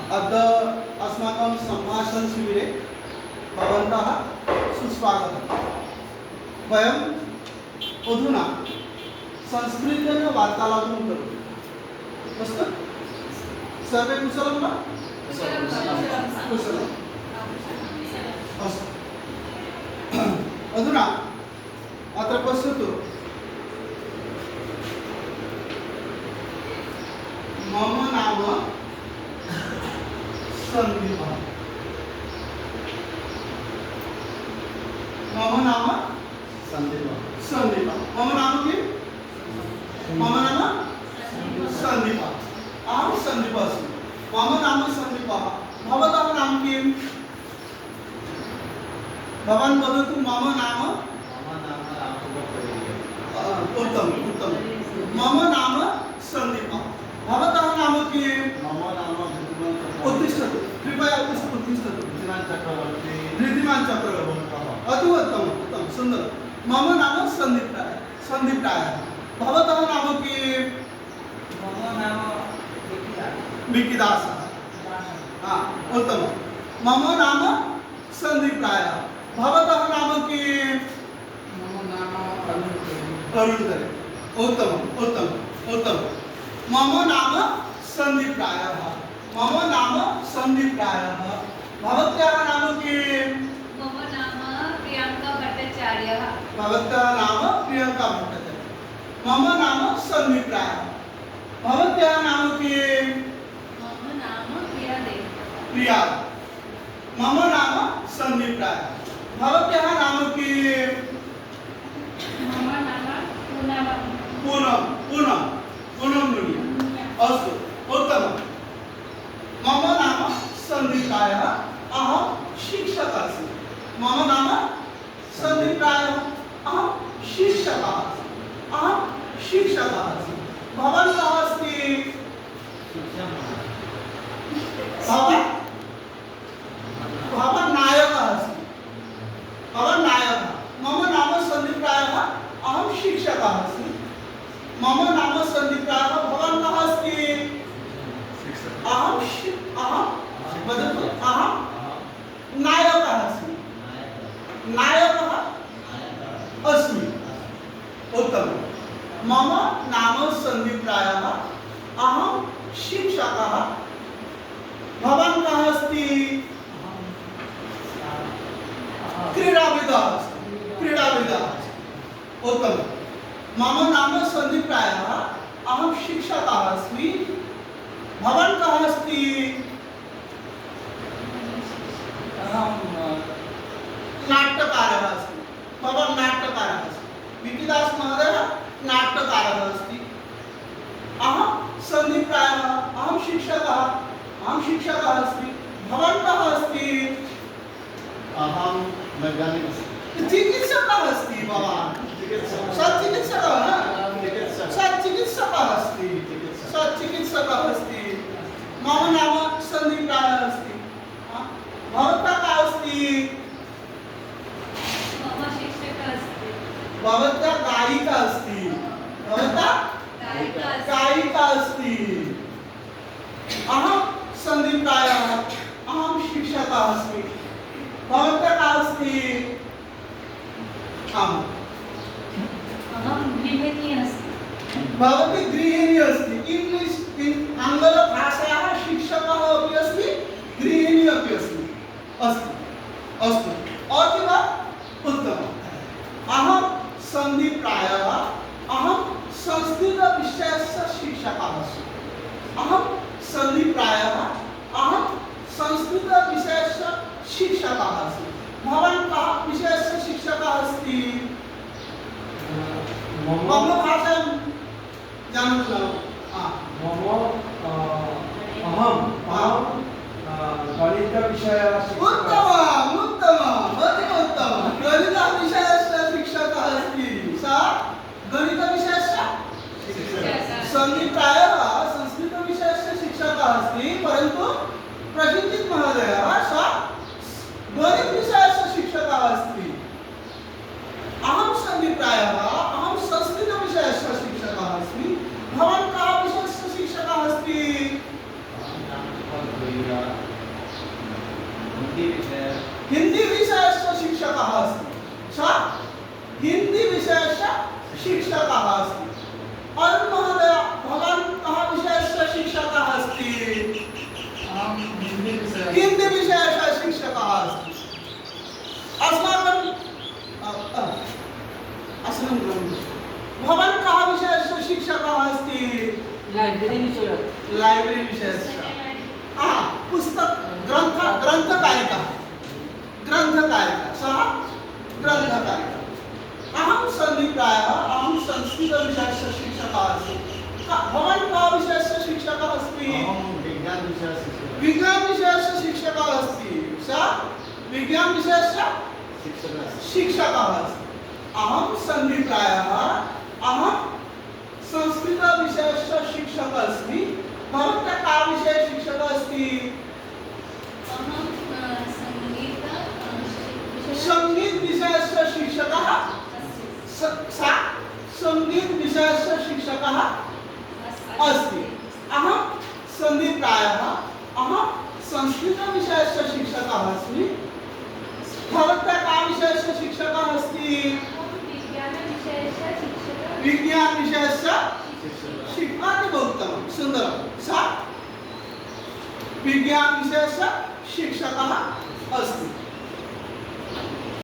अद्य अस्माकं सम्भाषणशिबिरे भवन्तः सुस्वागतम्। वयम् अधुना संस्कृतेन वार्तालापं करोमि। अस्तु? सर्वे कुशलं वा? कुशलम्। अस्तु। अधुना अत्र पश्यतु, मम नाम सन्दीपः। मम नाम सन्दीपः। मम नाम किं? मम नाम सन्दीपः। अहं सन्दीपः अस्मि। मम नाम सन्दीपः। भवतः नाम किं? भवान् वदतु। मम नाम उत्तमम् उत्तमं। मम नाम सन्दीपः। भवतः नाम किं? मम नाम उत्तिष्ठतु, कृपया उत्तिष्ठतु। ऋद्धिमान् चक्रवर्ती। अति उत्तमम् उत्तमं सुन्दरं। मम नाम सन्दीप रायः। भवतः नाम किं? मम नाम विकिदासः। हाँ उत्तमं। मम नाम सन्दीप रायः। भवतः नाम किं? मम नाम अरुण दरे। उत्तमम् उत्तमम् उत्तमं। मम नाम सन्दीप रायः। मम नाम सन्दीप रायः। भवत्याः नाम किं? मम नाम प्रियंका भट्टाचार्यः। भवत्याः नाम प्रियंका भट्टाचार्य। मम नाम सन्दीप रायः। भवत्याः नाम किं? मम नाम प्रिया देवी। प्रिया। मम नाम सन्दीप रायः। भवत्याः नाम किं? मम नाम पूनम दुनिया। अस्तु उत्तमं। मम नाम सन्दीप रायः। अहं शिक्षकः अस्मि। मम नाम सन्दीप रायः। अहं शिक्षकः अस्मि। भवान् कः अस्ति? भवान् नायकः अस्ति। भवान् नायकः। मम नाम सन्दीप रायः। अहं शिक्षकः अस्मि। मम नाम सन्दीप रायः। भवान् कः अस्ति? अहं नायकः अस्मि। उत्तमं। मम नाम सन्दीप रायः। अहं शिक्षकः। भवान् कः अस्ति? क्रीडाविदः अस्ति। उत्तमं। मम नाम सन्दीप रायः। अहं शिक्षकः अस्मि। भवान् कः अस्ति? नाट्यकारः अस्ति। भवान् नाट्यकारः अस्ति। विकिदास महोदयः नाट्यकारः अस्ति। अहं सन्दीप रायः। अहं शिक्षकः अस्मि। भवान् कः अस्ति? अहं वैज्ञानिक अस्मि। चिकित्सकः अस्ति। भवान् सच्चिकित्सकः अस्ति। मम नाम सन्दीप रायः अस्ति। भवतः कः अस्ति? मम शिक्षकः अस्ति। भवतः गायिका अस्ति। अहं सन्दीप रायः। अहं शिक्षकः अस्मि। भवतः कः अस्ति? अहं गृहिणी अस्मि। भवती गृहिणी अस्ति। इंग्लिश आङ्ग्लभाषायाः शिक्षकः अपि अस्ति, गृहिणी अपि अस्ति। अस्तु अतीव उत्तमम्। अहं सन्दीप रायः। अहं संस्कृतविषयस्य शिक्षकः अस्मि। अहं सन्दीप रायः। अहं संस्कृतविषयस्य शिक्षकः अस्मि। भवान् कः विषयस्य शिक्षकः अस्ति? मम भाषां जानातु न? अहं गणितविषयः उत्तमम् अति उत्तमं। गणितविषयस्य शिक्षकः अस्ति। सा गणितविषयस्य सन्दीप रायः संस्कृतविषयस्य शिक्षकः अस्ति, परन्तु प्रसिद्धित महोदयः सा गणितविषयस्य शिक्षकः अस्ति। अहं सन्दीप रायः। अहं संस्कृतविषयस्य शिक्षकः अस्मि। भवान् कः विषयस्य शिक्षकः अस्ति? हिंदी विषयस्य शिक्षकः अस्ति सः हिंदी विषयस्य शिक्षकः अस्ति अरुण महोदय भवान् कः विषयस्य शिक्षकः अस्ति अहं हिन्दीविषयः हिंदी विषयस्य शिक्षकः अस्ति अस्माकं अस्मिन् ग्रन्थे भवान् कः विषयस्य शिक्षकः अस्ति लाइब्रेरी विषयः लाइब्रेरी विषयस्य पुस्तक ग्रंथकारिका सः ग्रंथकारिका अहं सन्धिप्रायः अहं संस्कृतविषयस्य शिक्षकः अस्मि भवान् कः विषयस्य शिक्षकः अस्ति अहं विज्ञानविषयः शिक्षकः विज्ञानविषयस्य शिक्षकः अस्ति सः विज्ञानविषयस्य शिक्षकः अस्ति अहं सन्धिप्रायः अहं संस्कृतविषयस्य शिक्षकः अस्मि भवन्तः का विषये शिक्षकः अस्ति अहं संगीत विषयस्य शिक्षकः सा संगीत विषयस्य शिक्षकः अस्ति अहं सन्धिप्रायः अहं संस्कृतविषयस्य शिक्षकः अस्मि भवन्तः का विषयस्य शिक्षकः अस्ति विज्ञानविषयस्य शिक्षकाः उत्तमं सुन्दरं सा विज्ञानविषयस्य शिक्षकः अस्ति